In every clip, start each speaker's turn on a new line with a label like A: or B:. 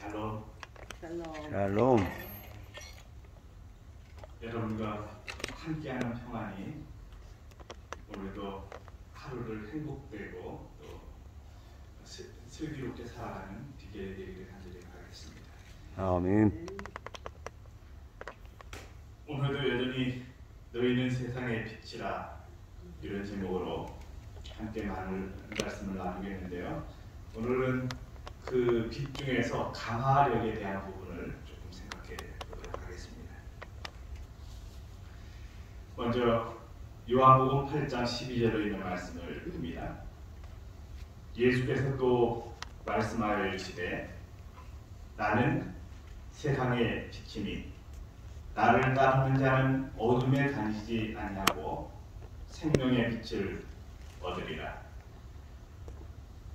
A: 샬롬.
B: 샬롬.
A: 여러분과 함께하는 평안이 오늘도 하루를 행복되고 또 슬기롭게 살아가는 비결이 되기를 간절히 바라겠습니다.
B: 아멘.
A: 오늘도 여전히 너희는 세상의 빛이라 이런 제목으로 함께 많은 말씀을 나누겠는데요. 오늘은 그 빛 중에서 강화력에 대한 부분을 조금 생각해 보도록 하겠습니다. 먼저 요한복음 8장 12절에 있는 말씀을 봅니다. 예수께서 또 말씀하여 이르시되 나는 세상의 빛이니 나를 따르는 자는 어둠에 다니지 아니하고 생명의 빛을 얻으리라.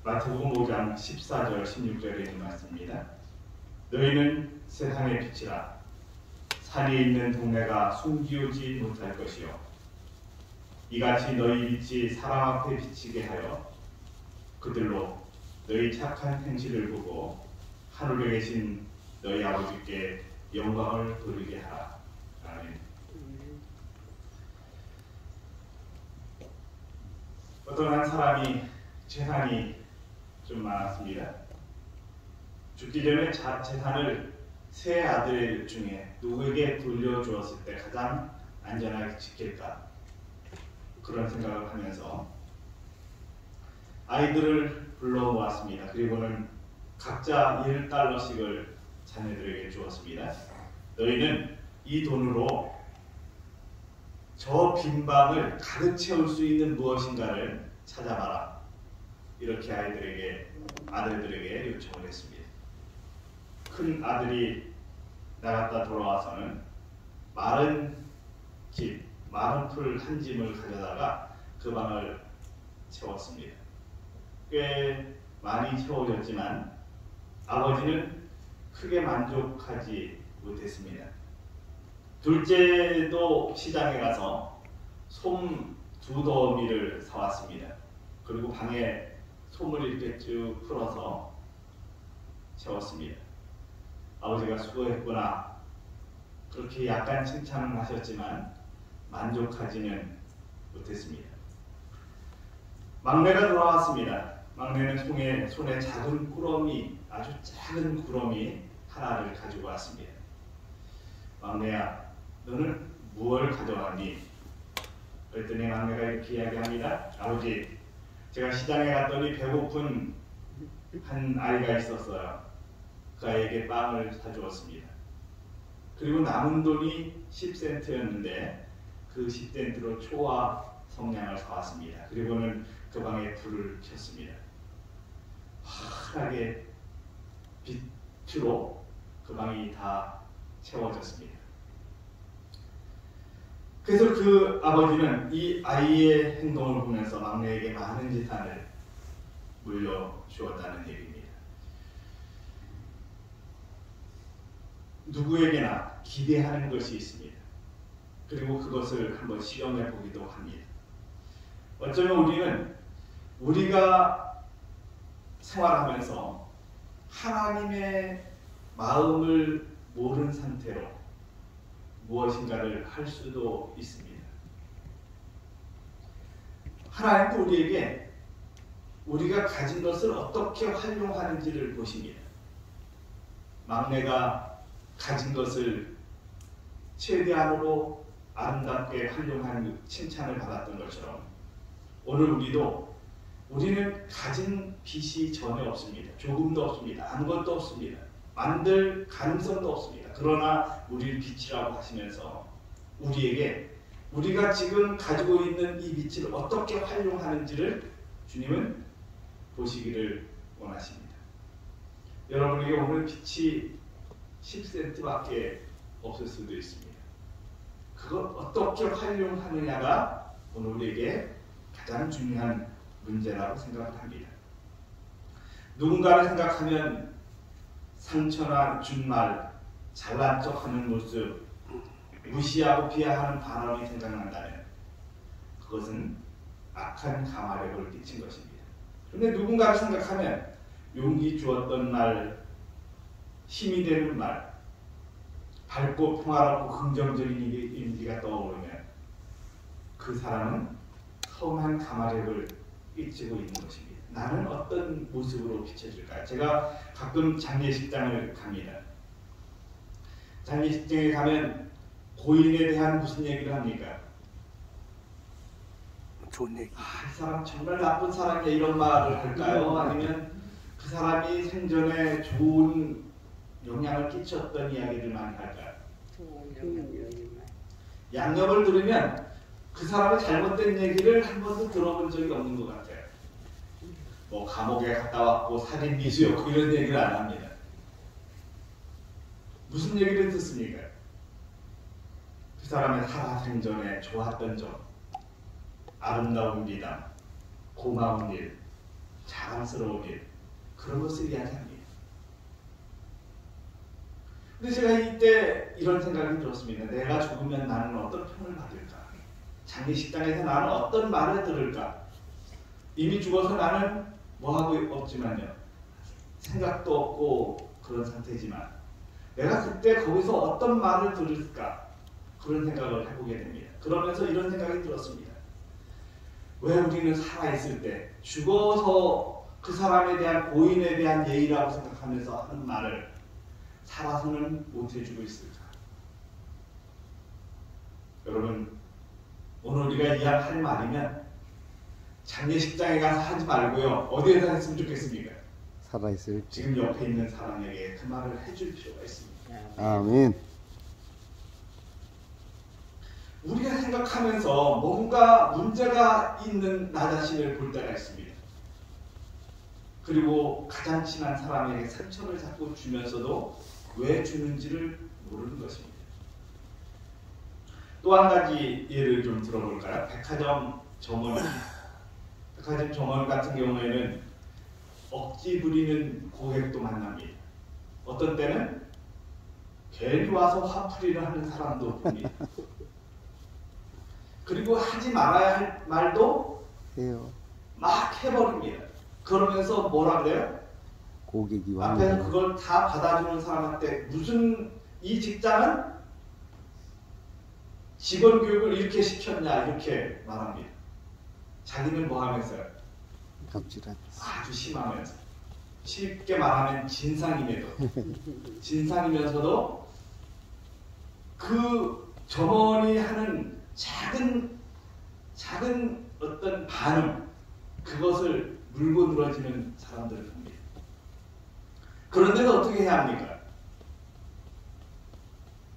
A: 마태복음 5장 14절 16절에 있는 말씀입니다. 너희는 세상의 빛이라. 산이 있는 동네가 숨기우지 못할 것이요 이같이 너희 빛이 사람 앞에 비치게 하여 그들로 너희 착한 행실을 보고 하늘에 계신 너희 아버지께 영광을 돌리게 하라. 아멘. 어떤 한 사람이 재산이 좀 많았습니다. 죽기 전에 재산을 세 아들 중에 누구에게 돌려주었을 때 가장 안전하게 지킬까 그런 생각을 하면서 아이들을 불러 모았습니다. 그리고는 각자 1달러씩을 자녀들에게 주었습니다. 너희는 이 돈으로 저 빈 방을 가득 채울 수 있는 무엇인가를 찾아봐라. 이렇게 아들들에게 요청을 했습니다. 큰 아들이 나갔다 돌아와서는 마른 풀 한 짐을 가져다가 그 방을 채웠습니다. 꽤 많이 채워졌지만 아버지는 크게 만족하지 못했습니다. 둘째도 시장에 가서 솜 2더미를 사왔습니다. 그리고 방에 솜을 이렇게 쭉 풀어서 채웠습니다. 아버지가 수고했구나 그렇게 약간 칭찬을 하셨지만 만족하지는 못했습니다. 막내가 돌아왔습니다. 막내는 손에 작은 꾸러미, 아주 작은 꾸러미 하나를 가지고 왔습니다. 막내야, 너는 무엇을 가져왔니? 그랬더니 막내가 이렇게 이야기합니다. 아버지, 제가 시장에 갔더니 배고픈 한 아이가 있었어요. 그 아이에게 빵을 사주었습니다. 그리고 남은 돈이 10센트였는데 그 10센트로 초와 성냥을 사왔습니다. 그리고는 그 방에 불을 켰습니다. 환하게 빛으로 그 방이 다 채워졌습니다. 그래서 그 아버지는 이 아이의 행동을 보면서 막내에게 많은 재산을 물려주었다는 얘기입니다. 누구에게나 기대하는 것이 있습니다. 그리고 그것을 한번 실험해 보기도 합니다. 어쩌면 우리는 우리가 생활하면서 하나님의 마음을 모르는 상태로 무엇인가를 할 수도 있습니다. 하나님도 우리에게 우리가 가진 것을 어떻게 활용하는지를 보십니다. 막내가 가진 것을 최대한으로 아름답게 활용하는 칭찬을 받았던 것처럼 오늘 우리는 가진 빚이 전혀 없습니다. 조금도 없습니다. 아무것도 없습니다. 만들 가능성도 없습니다. 그러나 우리를 빛이라고 하시면서 우리가 지금 가지고 있는 이 빛을 어떻게 활용하는지를 주님은 보시기를 원하십니다. 여러분에게 오늘 빛이 10센트밖에 없을 수도 있습니다. 그걸 어떻게 활용하느냐가 오늘 우리에게 가장 중요한 문제라고 생각을 합니다. 누군가를 생각하면 상처나 준말, 잘난 척하는 모습, 무시하고 비하하는 발언이 생각난다면 그것은 악한 감화력을 끼친 것입니다. 그런데 누군가를 생각하면 용기 주었던 말, 힘이 되는 말, 밝고 평화롭고 긍정적인 이미지가 떠오르면 그 사람은 선한 가마력을 빚고 있는 것입니다. 나는 어떤 모습으로 비춰질까요? 제가 가끔 장례식장을 갑니다. 장례식장에 가면 고인에 대한 무슨 얘기를 합니까?
B: 좋은 얘기.
A: 이 사람 정말 나쁜 사람이야 이런 말을 할까요? 아니면 그 사람이 생전에 좋은 영향을 끼쳤던 이야기를 많이 할까요? 양념을 들으면 그 사람의 잘못된 얘기를 한 번도 들어본 적이 없는 것 같아요. 뭐 감옥에 갔다 왔고 살인 미수였고 이런 얘기를 안 합니다. 무슨 얘기를 듣습니까? 그 사람의 살아생전에 좋았던 점, 아름다운 미담, 고마운 일, 자랑스러운 일, 그런 것을 이야기합니다. 근데 제가 이때 이런 생각이 들었습니다. 내가 죽으면 나는 어떤 평을 받을까? 장례식장에서 나는 어떤 말을 들을까? 이미 죽어서 나는 뭐하고 없지만요. 생각도 없고 그런 상태지만 내가 그때 거기서 어떤 말을 들을까? 그런 생각을 해보게 됩니다. 그러면서 이런 생각이 들었습니다. 왜 우리는 살아있을 때 죽어서 그 사람에 대한 고인에 대한 예의라고 생각하면서 하는 말을 살아서는 못해주고 있을까? 여러분, 오늘 우리가 이야기할 말이면 장례식장에 가서 하지 말고요. 어디에서 했으면 좋겠습니까?
B: 살아있을 때.
A: 지금 옆에 있는 사람에게 그 말을 해줄 필요가 있습니다.
B: 아멘.
A: 우리가 생각하면서 뭔가 문제가 있는 나 자신을 볼 때가 있습니다. 그리고 가장 친한 사람에게 상처를 자꾸 주면서도 왜 주는지를 모르는 것입니다. 또 한 가지 예를 좀 들어볼까요? 백화점 점원 같은 경우에는 억지 부리는 고객도 만납니다. 어떤 때는 괜히 와서 화풀이를 하는 사람도 봅니다. 그리고 하지 말아야 할 말도
B: 해요.
A: 막 해버립니다. 그러면서 뭐라 그래요?
B: 고객이
A: 앞에서 그걸 다 받아주는 사람한테 무슨 이 직장은 직원 교육을 이렇게 시켰냐 이렇게 말합니다. 자기는 뭐 하면서요?
B: 갑질하면서.
A: 아주 심하면서. 쉽게 말하면 진상이면서도 그 점원이 하는 작은 어떤 반응, 그것을 물고 늘어지는 사람들을 봅니다. 그런데도 어떻게 해야 합니까?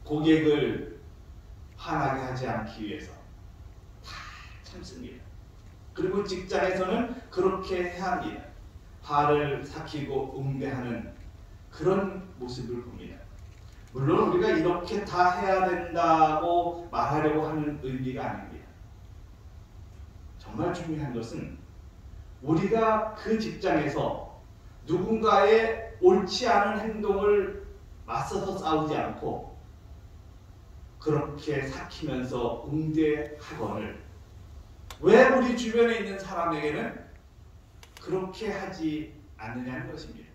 A: 고객을 화나게 하지 않기 위해서 다 참습니다. 그리고 직장에서는 그렇게 해야 합니다. 화를 삭히고 응대하는 그런 모습을 봅니다. 물론 우리가 이렇게 다 해야 된다고 말하려고 하는 의미가 아닙니다. 정말 중요한 것은 우리가 그 직장에서 누군가의 옳지 않은 행동을 맞서서 싸우지 않고 그렇게 삭히면서 응대하거늘 왜 우리 주변에 있는 사람에게는 그렇게 하지 않느냐는 것입니다.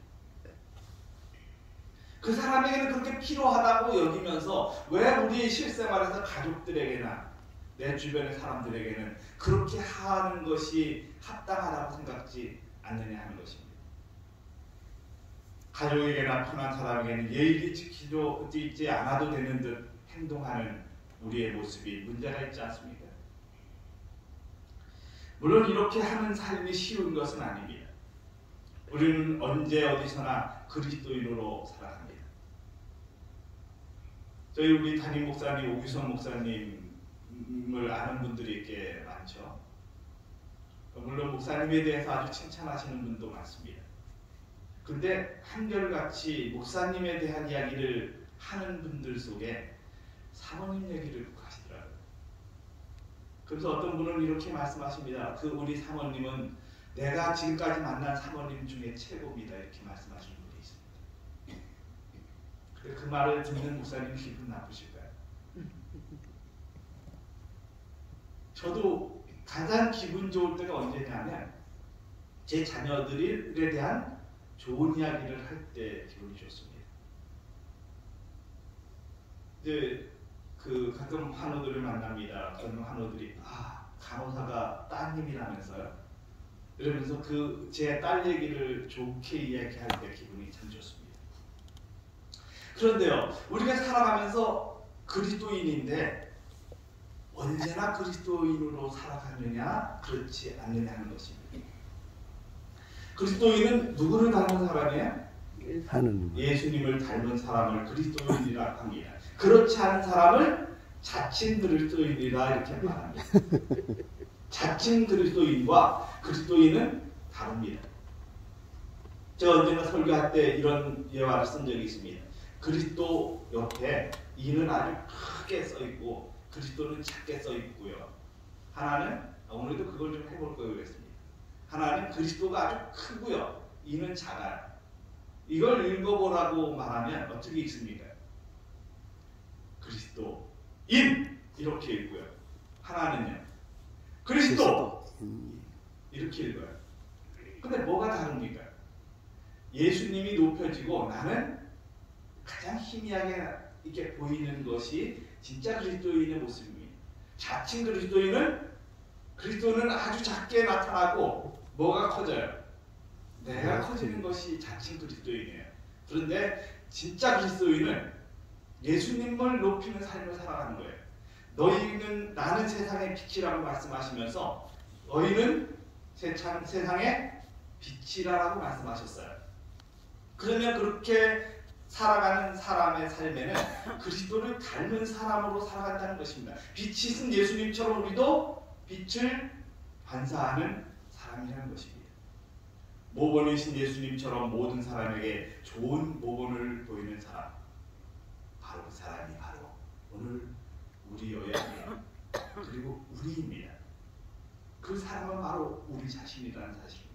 A: 그 사람에게는 그렇게 필요하다고 여기면서 왜 우리의 실생활에서 가족들에게나 내 주변의 사람들에게는 그렇게 하는 것이 합당하다고 생각지 않느냐 하는 것입니다. 가족에게나 편한 사람에게는 예의를 지키지 않아도 되는 듯 행동하는 우리의 모습이 문제가 있지 않습니까? 물론 이렇게 하는 삶이 쉬운 것은 아닙니다. 우리는 언제 어디서나 그리스도인으로 살아갑니다. 저희 우리 담임 목사님 오규성 목사님을 아는 분들이 꽤 많죠. 물론 목사님에 대해서 아주 칭찬하시는 분도 많습니다. 그런데 한결같이 목사님에 대한 이야기를 하는 분들 속에 사모님 얘기를 하시더라고요. 그래서 어떤 분은 이렇게 말씀하십니다. 그 우리 사모님은 내가 지금까지 만난 사모님 중에 최고입니다. 이렇게 말씀하시는 분이 있습니다. 그 말을 듣는 목사님 기분 나쁘실까요? 저도 가장 기분 좋을 때가 언제냐면 제 자녀들에 대한 좋은 이야기를 할 때 기분이 좋습니다. 이제 그 가끔 환우들을 만납니다. 젊은 환우들이 간호사가 따님이라면서요. 이러면서 그 제 딸 얘기를 좋게 이야기할 때 기분이 참 좋습니다. 그런데요, 우리가 살아가면서 그리스도인인데 언제나 그리스도인으로 살아가느냐 그렇지 않느냐 하는 것입니다. 그리스도인은 누구를 닮은 사람이에요?
B: 하느님.
A: 예수님을 닮은 사람을 그리스도인이라고 합니다. 그렇지 않은 사람을 자칭 그리스도인이라 이렇게 말합니다. 자칭 그리스도인과 그리스도인은 다릅니다. 제가 언젠가 설교할 때 이런 예화를 쓴 적이 있습니다. 그리스도 옆에 이는 아주 크게 써 있고 그리스도는 작게 써 있고요. 하나는 오늘도 그걸 좀 해볼 거예요 그랬습니다. 하나는 그리스도가 아주 크고요. 이는 작아요. 이걸 읽어보라고 말하면 어떻게 읽습니까? 그리스도인 이렇게 읽고요. 하나는요. 그리스도 이렇게 읽어요. 근데 뭐가 다릅니까? 예수님이 높여지고 나는 가장 희미하게 이렇게 보이는 것이 진짜 그리스도인의 모습입니다. 자칭 그리스도는 아주 작게 나타나고 뭐가 커져요? 내가 커지는 것이 자칭 그리스도인이에요. 그런데 진짜 그리스도인은 예수님을 높이는 삶을 살아가는 거예요. 나는 세상의 빛이라고 말씀하시면서 너희는 세상의 빛이라고 말씀하셨어요. 그러면 그렇게 살아가는 사람의 삶에는 그리스도를 닮은 사람으로 살아간다는 것입니다. 빛이신 예수님처럼 우리도 빛을 반사하는 사람이라는 것입니다. 모본이신 예수님처럼 모든 사람에게 좋은 모본을 보이는 사람, 바로 그 사람이 바로 오늘 우리여야 해요. 그리고 우리입니다. 그 사람은 바로 우리 자신이라는 사실입니다.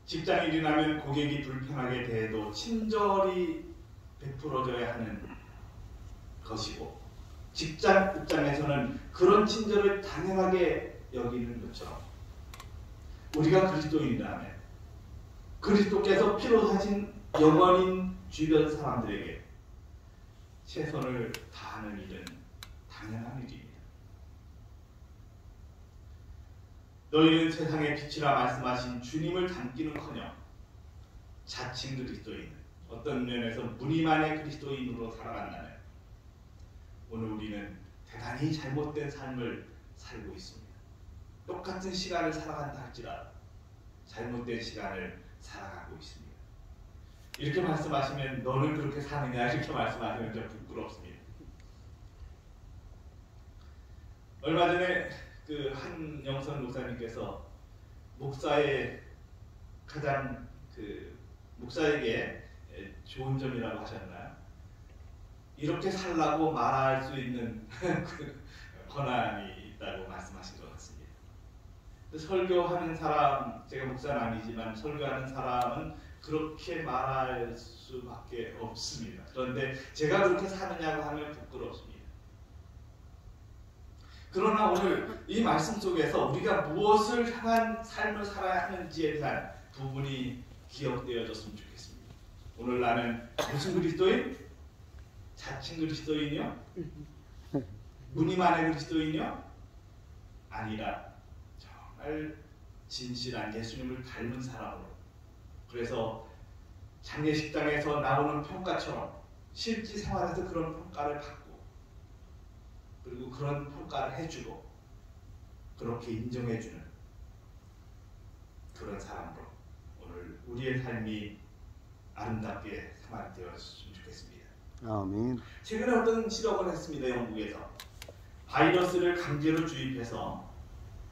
A: 직장일이라면 고객이 불편하게 대해도 친절히 베풀어줘야 하는 것이고 직장 입장에서는 그런 친절을 당연하게 여기는 것처럼 우리가 그리스도인이라면 그리스도께서 피로 사신 영원인 주변 사람들에게 최선을 다하는 일은 당연한 일입니다. 너희는 세상의 빛이라 말씀하신 주님을 닮기는커녕 자칭 그리스도인, 어떤 면에서 무늬만의 그리스도인으로 살아간다면 오늘 우리는 대단히 잘못된 삶을 살고 있습니다. 똑같은 시간을 살아간다 할지라도 잘못된 시간을 살아가고 있습니다. 이렇게 말씀하시면 너는 그렇게 사느냐 이렇게 말씀하시면 좀 부끄럽습니다. 얼마 전에 그 한영선 목사님께서 목사의 가장 목사에게 좋은 점이라고 하셨나요? 이렇게 살라고 말할 수 있는 권한이 있다고 말씀하신 것 같습니다. 설교하는 사람, 제가 목사는 아니지만 설교하는 사람은 그렇게 말할 수밖에 없습니다. 그런데 제가 그렇게 사느냐고 하면 부끄럽습니다. 그러나 오늘 이 말씀 속에서 우리가 무엇을 향한 삶을 살아야 하는지에 대한 부분이 기억되어졌으면 좋겠습니다. 오늘 나는 무슨 그리스도인? 자칭 그리스도인이요? 무늬만의 그리스도인이요? 아니라 정말 진실한 예수님을 닮은 사람으로, 그래서 장례식장에서 나오는 평가처럼 실제 생활에서 그런 평가를 받고 그리고 그런 평가를 해주고 그렇게 인정해주는 그런 사람으로 오늘 우리의 삶이 아름답게 생활되었으면 좋겠습니다.
B: 아멘.
A: 최근에 어떤 실험을 했습니다. 영국에서 바이러스를 강제로 주입해서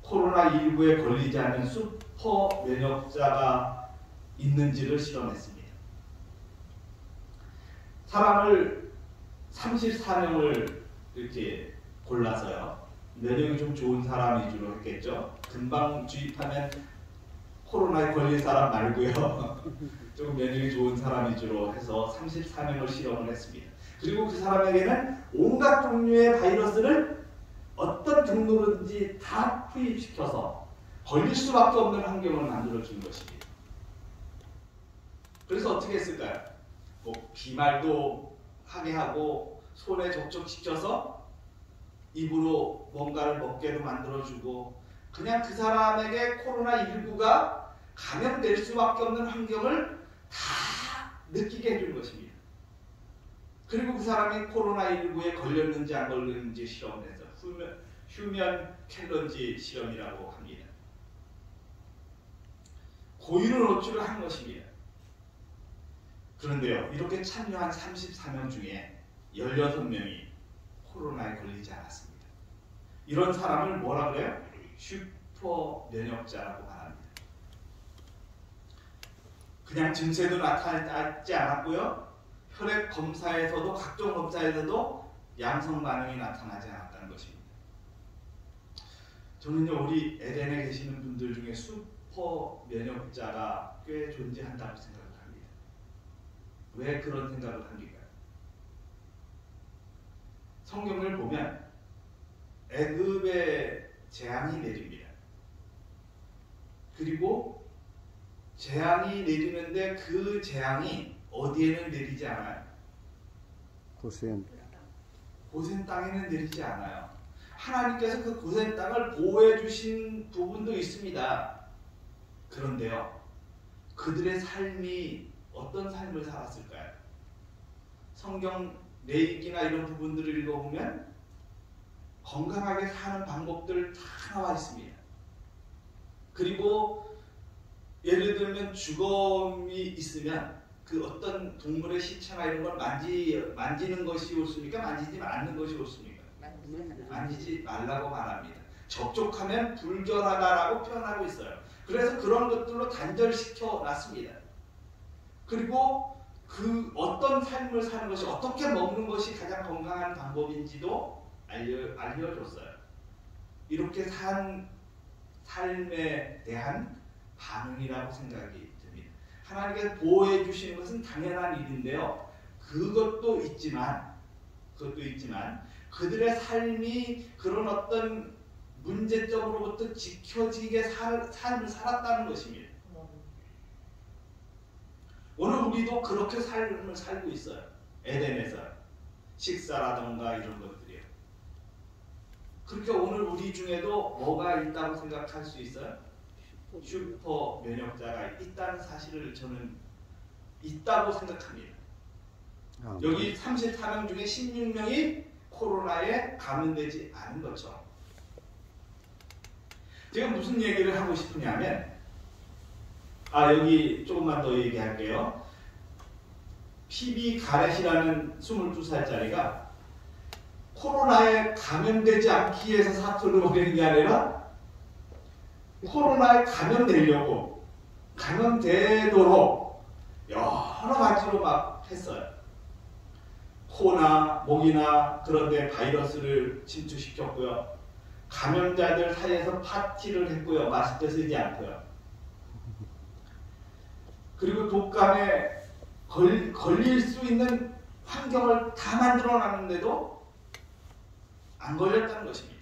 A: 코로나19에 걸리지 않는 슈퍼 면역자가 있는지를 실험했습니다. 사람을 34명을 이렇게 골라서요. 면역이 좀 좋은 사람 위주로 했겠죠. 금방 주입하면 코로나에 걸릴 사람 말고요. 조금 면역이 좋은 사람 위주로 해서 34명을 실험을 했습니다. 그리고 그 사람에게는 온갖 종류의 바이러스를 어떤 경로든지 다 투입시켜서 걸릴 수밖에 없는 환경을 만들어준 것입니다. 그래서 어떻게 했을까요? 뭐 비말도 하게 하고 손에 접촉시켜서 입으로 뭔가를 먹게도 만들어주고 그냥 그 사람에게 코로나19가 감염될 수밖에 없는 환경을 다 느끼게 해준 것입니다. 그리고 그 사람이 코로나19에 걸렸는지 안 걸렸는지 실험을 해서 휴면 캘런지 실험이라고 합니다. 고의로 노출을 한 것입니다. 그런데요, 이렇게 참여한 34명 중에 16명이 코로나에 걸리지 않았습니다. 이런 사람을 뭐라 그래요? 슈퍼 면역자라고 말합니다. 그냥 증세도 나타나지 않았고요. 혈액 검사에서도 각종 검사에서도 양성 반응이 나타나지 않았다는 것입니다. 저는요, 우리 에덴에 계시는 분들 중에 슈퍼 면역자가 꽤 존재한다고 생각을 합니다. 왜 그런 생각을 합니까? 성경을 보면 애굽에 재앙이 내립니다. 그리고 재앙이 내리는데 그 재앙이 어디에는 내리지 않아요?
B: 고센
A: 땅에는 내리지 않아요. 하나님께서 그 고센 땅을 보호해 주신 부분도 있습니다. 그런데요, 그들의 삶이 어떤 삶을 살았을까요? 성경 레위기나 이런 부분들을 읽어보면 건강하게 사는 방법들 다 나와 있습니다. 그리고 예를 들면 죽음이 있으면 그 어떤 동물의 시체나 이런 걸 만지는 것이 옳습니까? 만지지 않는 것이 옳습니까? 만지지 말라고 말합니다. 접촉하면 불결하다라고 표현하고 있어요. 그래서 그런 것들로 단절시켜 놨습니다. 그리고 그 어떤 삶을 사는 것이, 어떻게 먹는 것이 가장 건강한 방법인지도 알려줬어요. 이렇게 산 삶에 대한 반응이라고 생각이 듭니다. 하나님께서 보호해 주시는 것은 당연한 일인데요. 그것도 있지만 그들의 삶이 그런 어떤 문제점으로부터 지켜지게 삶을 살았다는 것입니다. 오늘 우리도 그렇게 삶을 살고 있어요. 에덴에서 식사라던가 이런 것들이요. 그렇게 오늘 우리 중에도 뭐가 있다고 생각할 수 있어요? 슈퍼 면역자가 있다는 사실을 저는 있다고 생각합니다. 여기 34명 중에 16명이 코로나에 감염되지 않은 것처럼. 제가 무슨 얘기를 하고 싶으냐면, 여기 조금만 더 얘기할게요. 피비 가렛이라는 22살짜리가 코로나에 감염되지 않기 위해서 사투를 먹이는 게 아니라 코로나에 감염되려고, 감염되도록 여러 가지로 막 했어요. 코나 목이나 그런 데 바이러스를 침투시켰고요. 감염자들 사이에서 파티를 했고요. 마스크 쓰지 않고요. 그리고 독감에 걸릴 수 있는 환경을 다 만들어 놨는데도 안 걸렸다는 것입니다.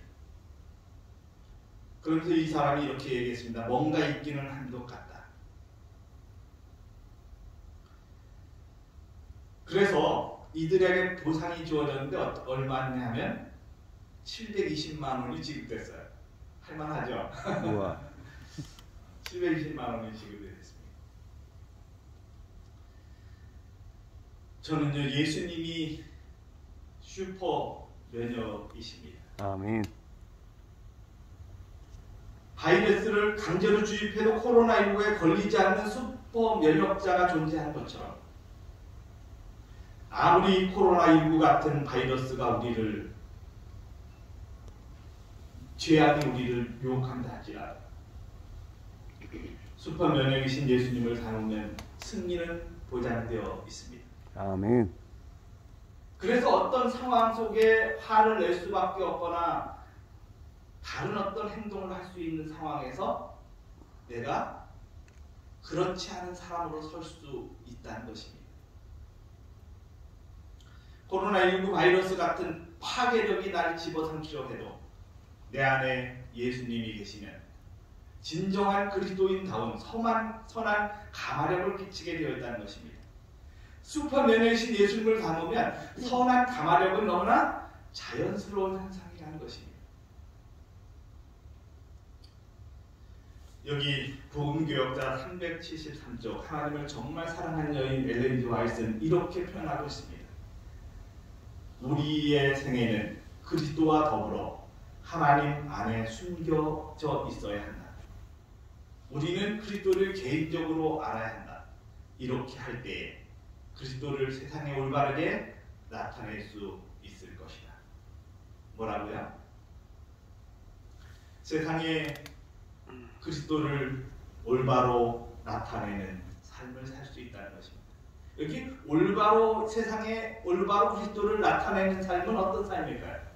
A: 그러면서 이 사람이 이렇게 얘기했습니다. 뭔가 있기는 한 것 같다. 그래서 이들에게 보상이 주어졌는데 얼마냐 하면 720만 원이 지급됐어요. 할만하죠?
B: 우와.
A: 720만 원이 지급됐습니다. 저는요, 예수님이 슈퍼 면역이십니다.
B: 아멘.
A: 바이러스를 강제로 주입해도 코로나19에 걸리지 않는 슈퍼 면역자가 존재하는 것처럼, 아무리 코로나19 같은 바이러스가 죄악이 우리를 유혹한다 할지라도 슈퍼 면역이신 예수님을 닮으면 승리는 보장되어 있습니다.
B: 아멘.
A: 그래서 어떤 상황 속에 화를 낼 수밖에 없거나 다른 어떤 행동을 할 수 있는 상황에서 내가 그렇지 않은 사람으로 설 수 있다는 것입니다. 코로나19 바이러스 같은 파괴력이 나를 집어삼키려 해도 내 안에 예수님이 계시면 진정한 그리스도인다운 선한 감화력을 끼치게 되어 있다는 것입니다. 슈퍼맨이신 예수님을 닮으면 선한 가마력은 너무나 자연스러운 현상이라는 것입니다. 여기 복음교역자 373쪽 하나님을 정말 사랑하는 여인 엘렌 G. 화이트는 이렇게 표현하고 있습니다. 우리의 생애는 그리스도와 더불어 하나님 안에 숨겨져 있어야 한다. 우리는 그리스도를 개인적으로 알아야 한다. 이렇게 할 때에 그리스도를 세상에 올바르게 나타낼 수 있을 것이다. 뭐라고요? 세상에 그리스도를 올바로 나타내는 삶을 살 수 있다는 것입니다. 여기 올바로 세상에 올바로 그리스도를 나타내는 삶은 어떤 삶일까요?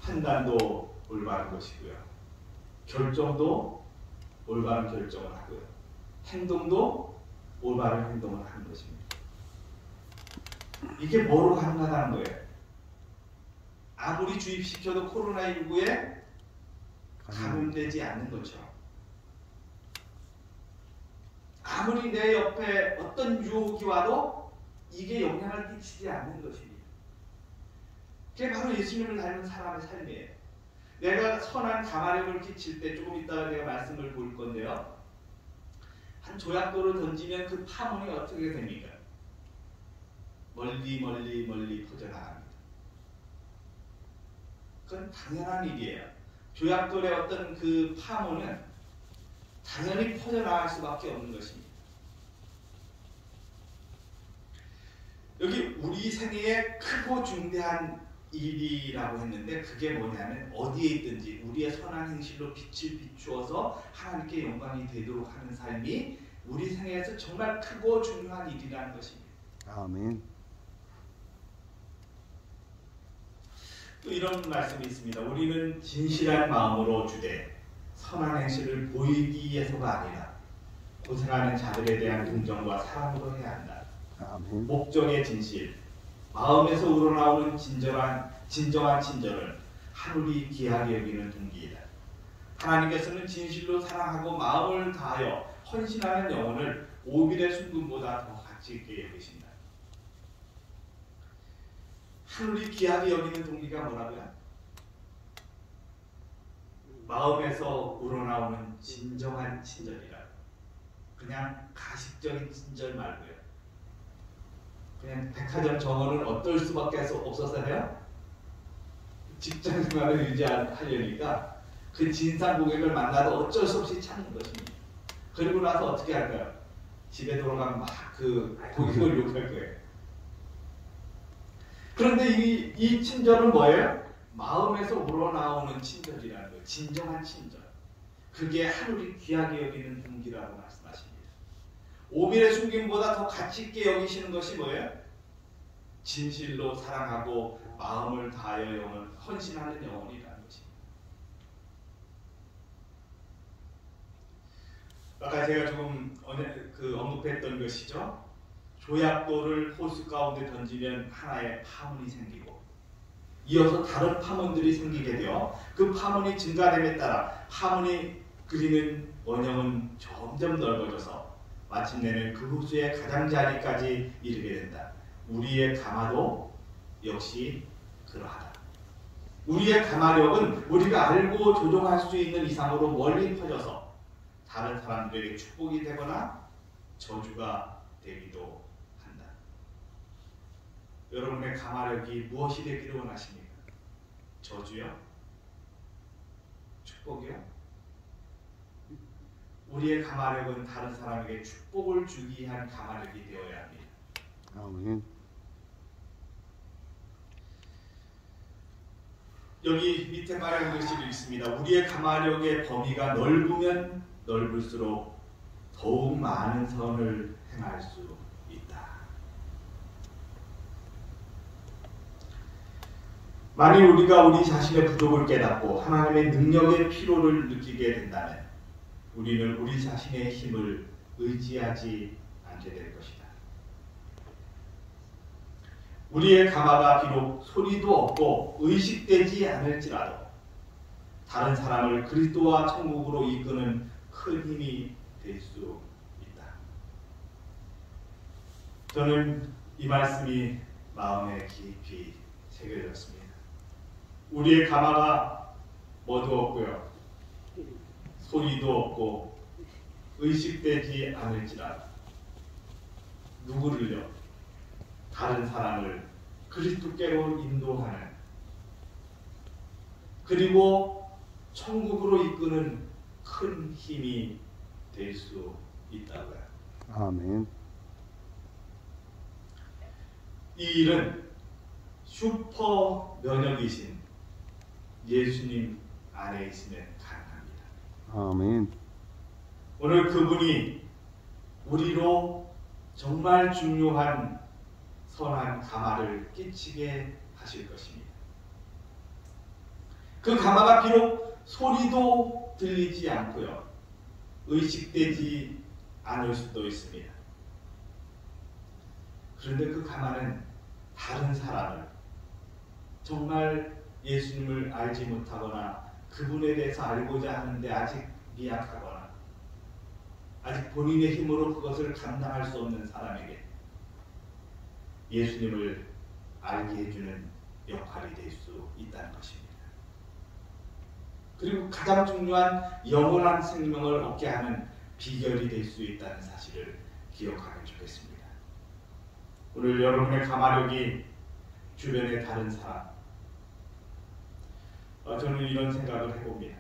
A: 판단도 올바른 것이고요. 결정도 올바른 결정을 하고요. 행동도 올바른 행동을 하는 것입니다. 이게 뭐로 가능하다는 거예요? 아무리 주입시켜도 코로나19에 감염되지 않는 거죠. 아무리 내 옆에 어떤 유혹이 와도 이게 영향을 끼치지 않는 것입니다. 그게 바로 예수님을 닮은 사람의 삶이에요. 내가 선한 가마력을 끼칠 때 조금 이따가 내가 말씀을 볼 건데요. 한 조약돌을 던지면 그 파문이 어떻게 됩니까? 멀리 멀리 멀리 퍼져나갑니다. 그건 당연한 일이에요. 조약돌의 어떤 그 파문은 당연히 퍼져나갈 수밖에 없는 것입니다. 여기 우리 생애에 크고 중대한 일이라고 했는데 그게 뭐냐면 어디에 있든지 우리의 선한 행실로 빛을 비추어서 하나님께 영광이 되도록 하는 삶이 우리 생애에서 정말 크고 중요한 일이라는 것입니다.
B: 아멘.
A: 또 이런 말씀이 있습니다. 우리는 진실한 마음으로 주되 선한 행실을 보이기 위해서가 아니라 고생하는 자들에 대한 긍정과 사랑으로 해야 한다.
B: 아멘.
A: 목적의 진실, 마음에서 우러나오는 진정한 친절은 하늘이 귀하게 여기는 동기이다. 하나님께서는 진실로 사랑하고 마음을 다하여 헌신하는 영혼을 오빌의 순금보다 더 가치 있게 여기신다. 하늘이 귀하게 여기는 동기가 뭐라고요? 마음에서 우러나오는 진정한 친절이라. 그냥 가식적인 친절 말고요. 그냥 백화점 정원을 어떨 수밖에 없었어요. 직장 생활을 유지하려니까 그 진상 고객을 만나도 어쩔 수 없이 참는 것입니다. 그리고 나서 어떻게 할까요? 집에 돌아가면 막 그 고객을 욕할 거예요. 그런데 이 친절은 뭐예요? 마음에서 우러나오는 친절이라는 거예요. 진정한 친절. 그게 하늘이 귀하게 여기는 동기라고 말씀하십니다. 오빌의 숨김보다 더 가치 있게 여기시는 것이 뭐예요? 진실로 사랑하고 마음을 다하여 영을 헌신하는 영혼이라는 것입니다. 아까 제가 조금 언급했던 것이죠. 조약돌을 호수 가운데 던지면 하나의 파문이 생기고 이어서 다른 파문들이 생기게 되어 그 파문이 증가됨에 따라 파문이 그리는 원형은 점점 넓어져서 마침내는 그 호수의 가장자리까지 이르게 된다. 우리의 가마도 역시 그러하다. 우리의 가마력은 우리가 알고 조종할 수 있는 이상으로 멀리 퍼져서 다른 사람들에게 축복이 되거나 저주가 되기도 한다. 여러분의 가마력이 무엇이 되기를 원하십니까? 저주요? 축복이요? 우리의 가마력은 다른 사람에게 축복을 주기 위한 가마력이 되어야 합니다.
B: 아멘.
A: 여기 밑에 말한 글씨도 있습니다. 우리의 가마력의 범위가 넓으면 넓을수록 더욱 많은 선을 행할 수 있다. 만일 우리가 우리 자신의 부족을 깨닫고 하나님의 능력의 필요를 느끼게 된다면 우리는 우리 자신의 힘을 의지하지 않게 될 것이다. 우리의 가마가 비록 소리도 없고 의식되지 않을지라도 다른 사람을 그리스도와 천국으로 이끄는 큰 힘이 될 수 있다. 저는 이 말씀이 마음에 깊이 새겨졌습니다. 우리의 가마가 뭐도 없고요, 소리도 없고 의식되지 않을지라도 누구를요, 다른 사람을 그리스도께로 인도하는, 그리고 천국으로 이끄는 큰 힘이 될 수 있다고요.
B: 아멘.
A: 이 일은 슈퍼 면역이신 예수님 안에 있으면 가능합니다.
B: 아멘.
A: 오늘 그분이 우리로 정말 중요한 선한 가마를 끼치게 하실 것입니다. 그 가마가 비록 소리도 들리지 않고요, 의식되지 않을 수도 있습니다. 그런데 그 가마는 다른 사람을, 정말 예수님을 알지 못하거나 그분에 대해서 알고자 하는데 아직 미약하거나 아직 본인의 힘으로 그것을 감당할 수 없는 사람에게 예수님을 알게 해주는 역할이 될 수 있다는 것입니다. 그리고 가장 중요한 영원한 생명을 얻게 하는 비결이 될 수 있다는 사실을 기억하면 좋겠습니다. 오늘 여러분의 가마력이 주변의 다른 사람, 저는 이런 생각을 해봅니다.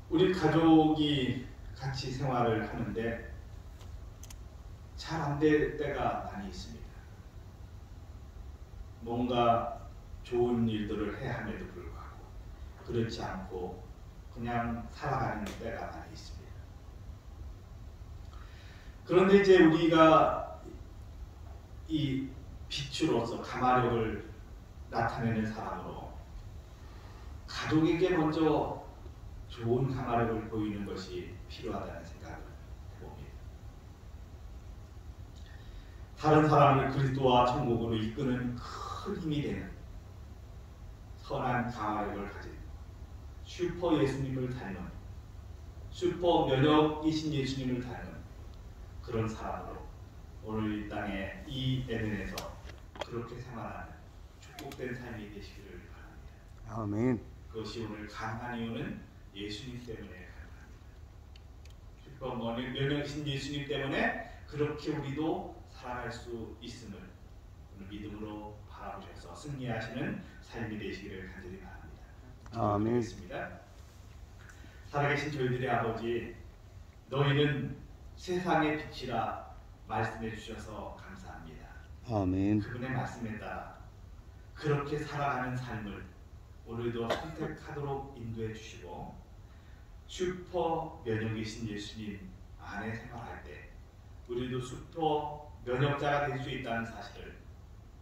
A: 우리 가족이 같이 생활을 하는데 잘 안 될 때가 많이 있습니다. 뭔가 좋은 일들을 해야 함에도 불구하고 그렇지 않고 그냥 살아가는 때가 많이 있습니다. 그런데 이제 우리가 이 빛으로서 가마력을 나타내는 사람으로 가족에게 먼저 좋은 가마력을 보이는 것이 필요하다는 생각을 해봅니다. 다른 사람을 그리스도와 천국으로 이끄는 큰 힘이 되는 선한 가마력을 가진 슈퍼 예수님을 닮은, 슈퍼 면역이신 예수님을 닮은 그런 사람으로 오늘 이 땅에 이 에덴에서 그렇게 생활하는 축복된 삶이 되시기를 바랍니다.
B: 아멘.
A: 그것이 오늘 가능한 이유는 예수님 때문에 가능합니다. 슈퍼 면역이신 예수님 때문에 그렇게 우리도 살아갈 수 있음을 오늘 믿음으로 바라보셔서 승리하시는 삶이 되시기를 간절히 바랍니다.
B: 아멘.
A: 살아계신 저희들의 아버지, 너희는 세상의 빛이라 말씀해 주셔서 감사합니다.
B: 아멘.
A: 그분의 말씀에 따라 그렇게 살아가는 삶을 오늘도 선택하도록 인도해 주시고, 슈퍼 면역이신 예수님 안에 생활할 때 우리도 슈퍼 면역자가 될 수 있다는 사실을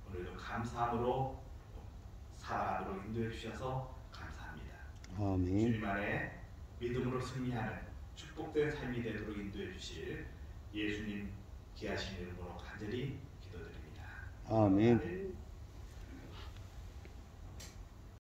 A: 오늘도 감사함으로 살아가도록 인도해 주셔서 감사합니다.
B: 아멘.
A: 주님 안에 믿음으로 승리하는 축복된 삶이 되도록 인도해 주실 예수님 귀하신 이름으로 간절히 기도드립니다.
B: 아멘.
A: 아멘.